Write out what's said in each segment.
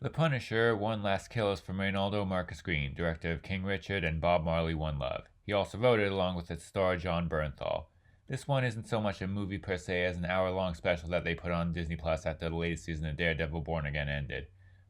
The Punisher won Last Kills from Reynaldo Marcus Green, director of King Richard and Bob Marley One Love. He also wrote it along with its star Jon Bernthal. This one isn't so much a movie per se as an hour-long special that they put on Disney Plus after the latest season of Daredevil Born Again ended.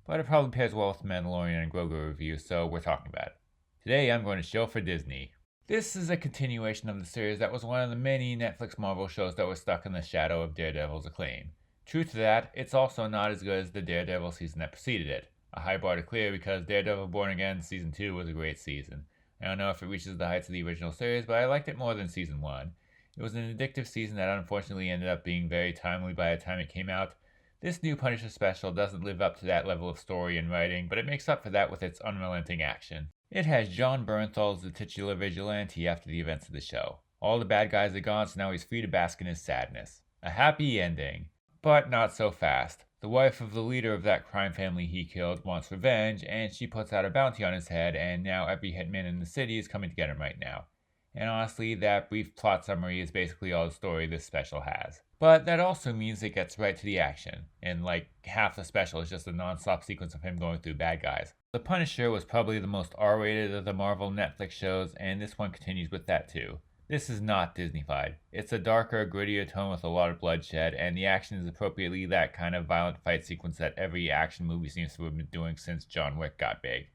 But it probably pairs well with the Mandalorian and Grogu review, so we're talking about it. Today I'm going to shill for Disney. This is a continuation of the series that was one of the many Netflix Marvel shows that was stuck in the shadow of Daredevil's acclaim. True to that, it's also not as good as the Daredevil season that preceded it. A high bar to clear because Daredevil Born Again Season 2 was a great season. I don't know if it reaches the heights of the original series, but I liked it more than Season 1. It was an addictive season that unfortunately ended up being very timely by the time it came out. This new Punisher special doesn't live up to that level of story and writing, but it makes up for that with its unrelenting action. It has Jon Bernthal as the titular vigilante after the events of the show. All the bad guys are gone, so now he's free to bask in his sadness. A happy ending. But not so fast. The wife of the leader of that crime family he killed wants revenge, and she puts out a bounty on his head, and now every hitman in the city is coming to get him right now. And honestly, that brief plot summary is basically all the story this special has. But that also means it gets right to the action, and like half the special is just a non-stop sequence of him going through bad guys. The Punisher was probably the most R-rated of the Marvel Netflix shows, and this one continues with that too. This is not Disney-fied. It's a darker, grittier tone with a lot of bloodshed, and the action is appropriately that kind of violent fight sequence that every action movie seems to have been doing since John Wick got big.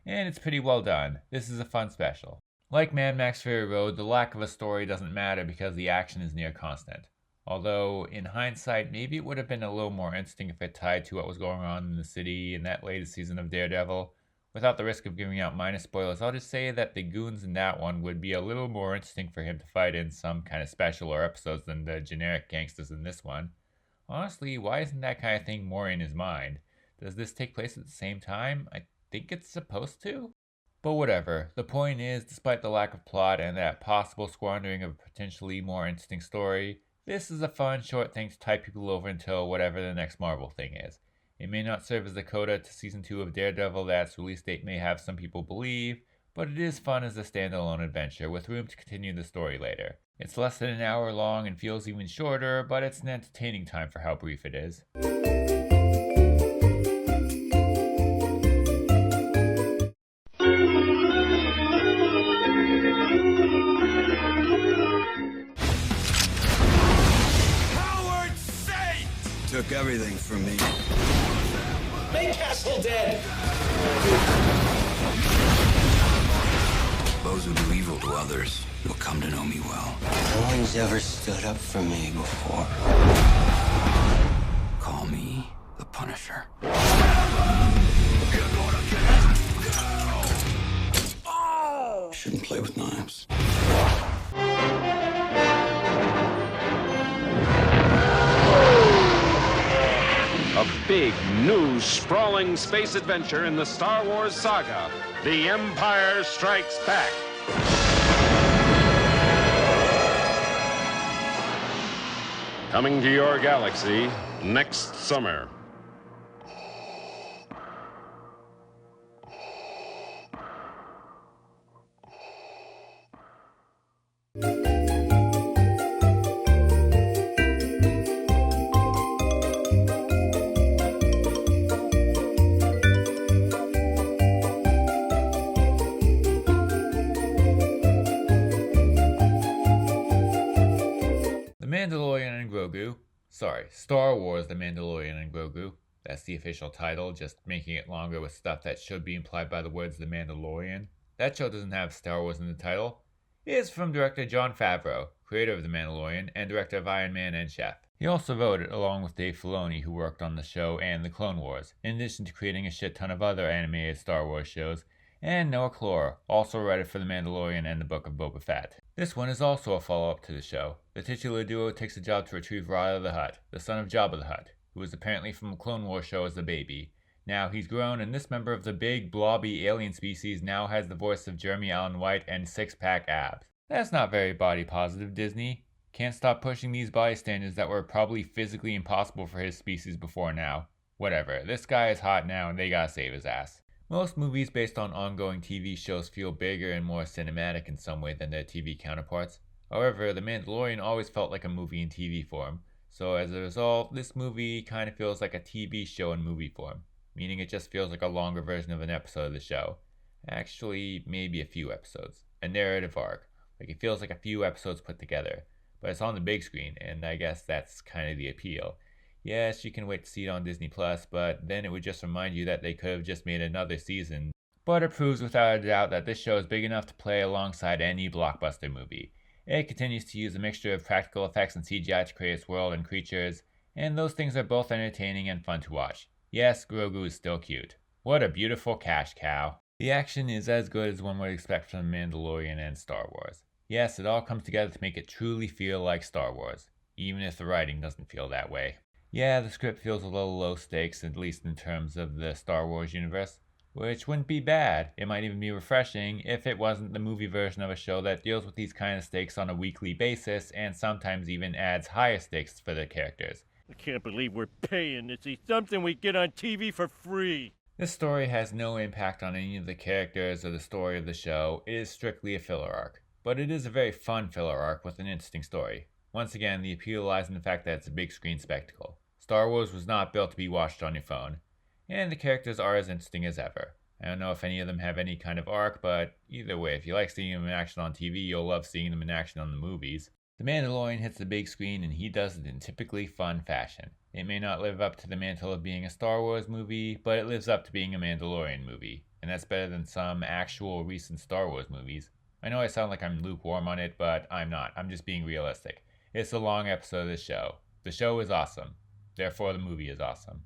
And it's pretty well done. This is a fun special. Like Mad Max Fury Road, the lack of a story doesn't matter because the action is near constant. Although, in hindsight, maybe it would have been a little more interesting if it tied to what was going on in the city in that latest season of Daredevil. Without the risk of giving out minor spoilers, I'll just say that the goons in that one would be a little more interesting for him to fight in some kind of special or episodes than the generic gangsters in this one. Honestly, why isn't that kind of thing more in his mind? Does this take place at the same time? I think it's supposed to? But whatever, the point is, despite the lack of plot and that possible squandering of a potentially more interesting story, this is a fun, short thing to tide people over until whatever the next Marvel thing is. It may not serve as the coda to Season 2 of Daredevil that its release date may have some people believe, but it is fun as a standalone adventure with room to continue the story later. It's less than an hour long and feels even shorter, but it's an entertaining time for how brief it is. Took everything from me. Make Castle dead! Those who do evil to others will come to know me well. No one's ever stood up for me before. Call me the Punisher. Shouldn't play with knives. A big, new, sprawling space adventure in the Star Wars saga. The Empire Strikes Back. Coming to your galaxy next summer. Mandalorian and Grogu. Sorry, Star Wars The Mandalorian and Grogu. That's the official title, just making it longer with stuff that should be implied by the words The Mandalorian. That show doesn't have Star Wars in the title. It is from director Jon Favreau, creator of The Mandalorian, and director of Iron Man and Chef. He also wrote it along with Dave Filoni, who worked on the show and The Clone Wars, in addition to creating a shit ton of other animated Star Wars shows, and Noah Clore, also writer for The Mandalorian and the Book of Boba Fett. This one is also a follow-up to the show. The titular duo takes a job to retrieve Rada the Hutt, the son of Jabba the Hutt, who was apparently from a Clone Wars show as a baby. Now he's grown, and this member of the big, blobby alien species now has the voice of Jeremy Allen White and six-pack abs. That's not very body-positive, Disney. Can't stop pushing these body standards that were probably physically impossible for his species before now. Whatever, this guy is hot now and they gotta save his ass. Most movies based on ongoing TV shows feel bigger and more cinematic in some way than their TV counterparts. However, The Mandalorian always felt like a movie in TV form, so as a result, this movie kind of feels like a TV show in movie form. meaning it just feels like a longer version of an episode of the show. Actually, maybe a few episodes. A narrative arc. Like it feels like a few episodes put together. But it's on the big screen, and I guess that's kind of the appeal. Yes, you can wait to see it on Disney+, but then it would just remind you that they could have just made another season. But it proves without a doubt that this show is big enough to play alongside any blockbuster movie. It continues to use a mixture of practical effects and CGI to create its world and creatures, and those things are both entertaining and fun to watch. Yes, Grogu is still cute. What a beautiful cash cow. The action is as good as one would expect from Mandalorian and Star Wars. Yes, it all comes together to make it truly feel like Star Wars, even if the writing doesn't feel that way. Yeah, the script feels a little low stakes, at least in terms of the Star Wars universe, which wouldn't be bad. It might even be refreshing if it wasn't the movie version of a show that deals with these kind of stakes on a weekly basis and sometimes even adds higher stakes for the characters. I can't believe we're paying to see something we get on TV for free. This story has no impact on any of the characters or the story of the show. It is strictly a filler arc. But it is a very fun filler arc with an interesting story. Once again, the appeal lies in the fact that it's a big screen spectacle. Star Wars was not built to be watched on your phone, and the characters are as interesting as ever. I don't know if any of them have any kind of arc, but either way, if you like seeing them in action on TV, you'll love seeing them in action on the movies. The Mandalorian hits the big screen, and he does it in typically fun fashion. It may not live up to the mantle of being a Star Wars movie, but it lives up to being a Mandalorian movie, and that's better than some actual recent Star Wars movies. I know I sound like I'm lukewarm on it, but I'm not. I'm just being realistic. It's a long episode of this show. The show is awesome. Therefore, the movie is awesome.